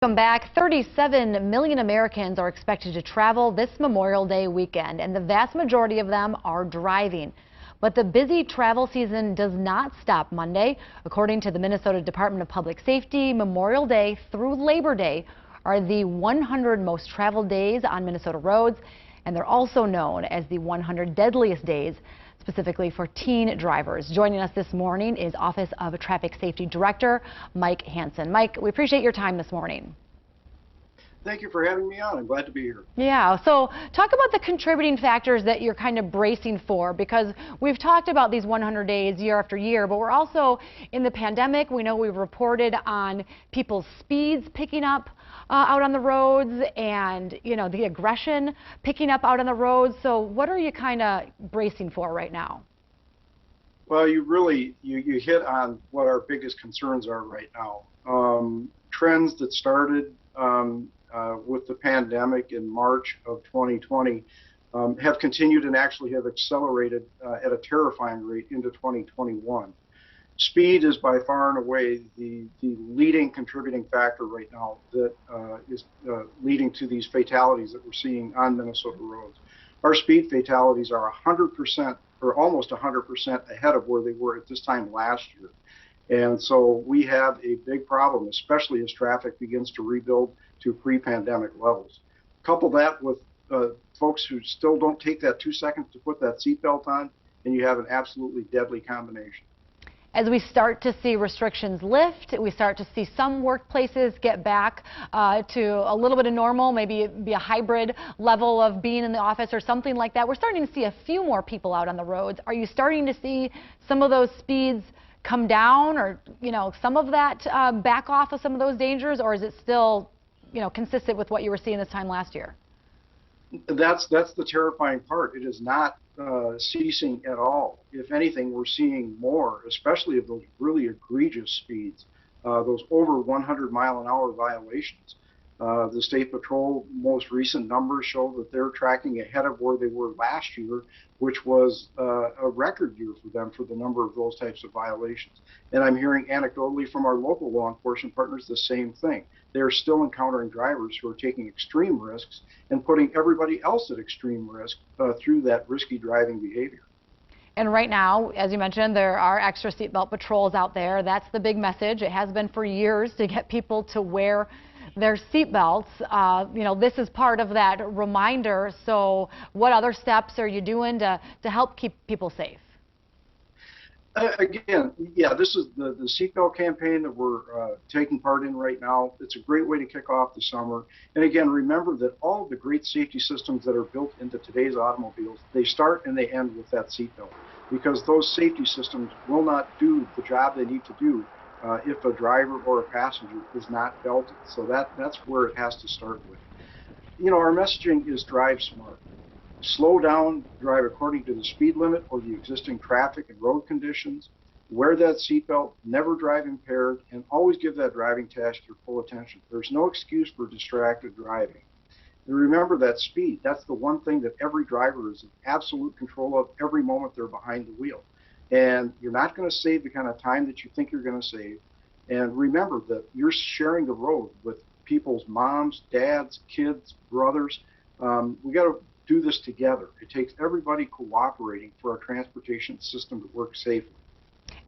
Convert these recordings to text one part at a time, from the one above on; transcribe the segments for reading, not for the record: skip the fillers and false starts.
Welcome back. 37 million Americans are expected to travel this Memorial Day weekend, and the vast majority of them are driving. But the busy travel season does not stop Monday. According to the Minnesota Department of Public Safety, Memorial Day through Labor Day are the 100 most traveled days on Minnesota roads, and they're also known as the 100 deadliest days, specifically for teen drivers. Joining us this morning is Office of Traffic Safety Director Mike Hansen. Mike, we appreciate your time this morning. Thank you for having me on. I'm glad to be here. Yeah, so talk about the contributing factors that you're kind of bracing for, because we've talked about these 100 days year after year, but we're also in the pandemic. We know we've reported on people's speeds picking up out on the roads, and the aggression picking up out on the roads. So what are you kind of bracing for right now? Well, you hit on what our biggest concerns are right now. Trends that started with the pandemic in March of 2020 have continued and actually have accelerated at a terrifying rate into 2021. Speed is by far and away the leading contributing factor right now that is leading to these fatalities that we're seeing on Minnesota roads. Our speed fatalities are 100% or almost 100% ahead of where they were at this time last year. And so we have a big problem, especially as traffic begins to rebuild to pre-pandemic levels. Couple that with folks who still don't take that 2 seconds to put that seatbelt on, and you have an absolutely deadly combination. As we start to see restrictions lift, we start to see some workplaces get back to a little bit of normal, maybe be a hybrid level of being in the office or something like that. We're starting to see a few more people out on the roads. Are you starting to see some of those speeds come down, or some of that back off of some of those dangers, or is it still consistent with what you were seeing this time last year? That's the terrifying part. It is not ceasing at all. If anything, we're seeing more, especially of those really egregious speeds, those over 100-mile-an-hour violations. The State Patrol most recent numbers show that they're tracking ahead of where they were last year, which was a record year for them for the number of those types of violations. And I'm hearing anecdotally from our local law enforcement partners the same thing. They're still encountering drivers who are taking extreme risks and putting everybody else at extreme risk through that risky driving behavior. And right now, as you mentioned, there are extra seatbelt patrols out there. That's the big message. It has been for years to get people to wear their seatbelts. This is part of that reminder. So what other steps are you doing to help keep people safe? Again, yeah, this is the seatbelt campaign that we're taking part in right now. It's a great way to kick off the summer. And again, remember that all of the great safety systems that are built into today's automobiles, they start and they end with that seatbelt, because those safety systems will not do the job they need to do if a driver or a passenger is not belted. So that's where it has to start with. Our messaging is drive smart. Slow down, drive according to the speed limit or the existing traffic and road conditions. Wear that seatbelt, never drive impaired, and always give that driving task your full attention. There's no excuse for distracted driving. And remember that speed. That's the one thing that every driver is in absolute control of every moment they're behind the wheel. And you're not going to save the kind of time that you think you're going to save. And remember that you're sharing the road with people's moms, dads, kids, brothers. We got to do this together. It takes everybody cooperating for our transportation system to work safely.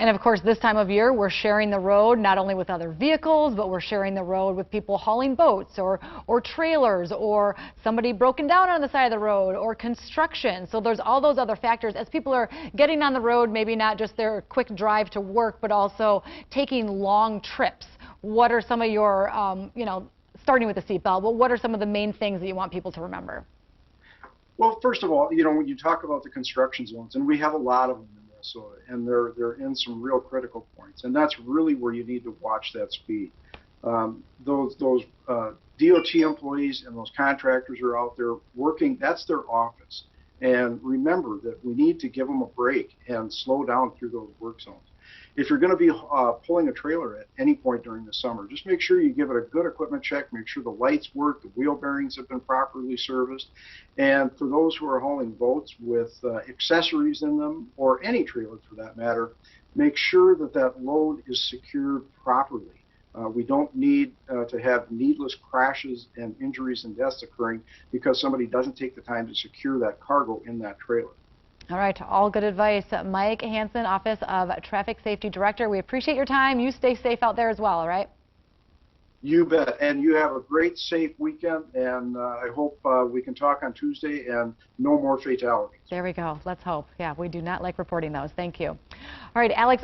And of course, this time of year, we're sharing the road not only with other vehicles, but we're sharing the road with people hauling boats or trailers, or somebody broken down on the side of the road, or construction. So there's all those other factors as people are getting on the road, maybe not just their quick drive to work, but also taking long trips. What are some of your, starting with the seatbelt, but what are some of the main things that you want people to remember? Well, first of all, when you talk about the construction zones, and we have a lot of them in Minnesota, and they're in some real critical points, and that's really where you need to watch that speed. Those DOT employees and those contractors are out there working. That's their office. And remember that we need to give them a break and slow down through those work zones. If you're going to be pulling a trailer at any point during the summer, just make sure you give it a good equipment check, make sure the lights work, the wheel bearings have been properly serviced. And for those who are hauling boats with accessories in them, or any trailer for that matter, make sure that that load is secured properly. We don't need to have needless crashes and injuries and deaths occurring because somebody doesn't take the time to secure that cargo in that trailer. All right, all good advice. Mike Hansen, Office of Traffic Safety Director, we appreciate your time. You stay safe out there as well, all right? You bet. And you have a great, safe weekend, and I hope we can talk on Tuesday and no more fatalities. There we go. Let's hope. Yeah, we do not like reporting those. Thank you. All right, Alex.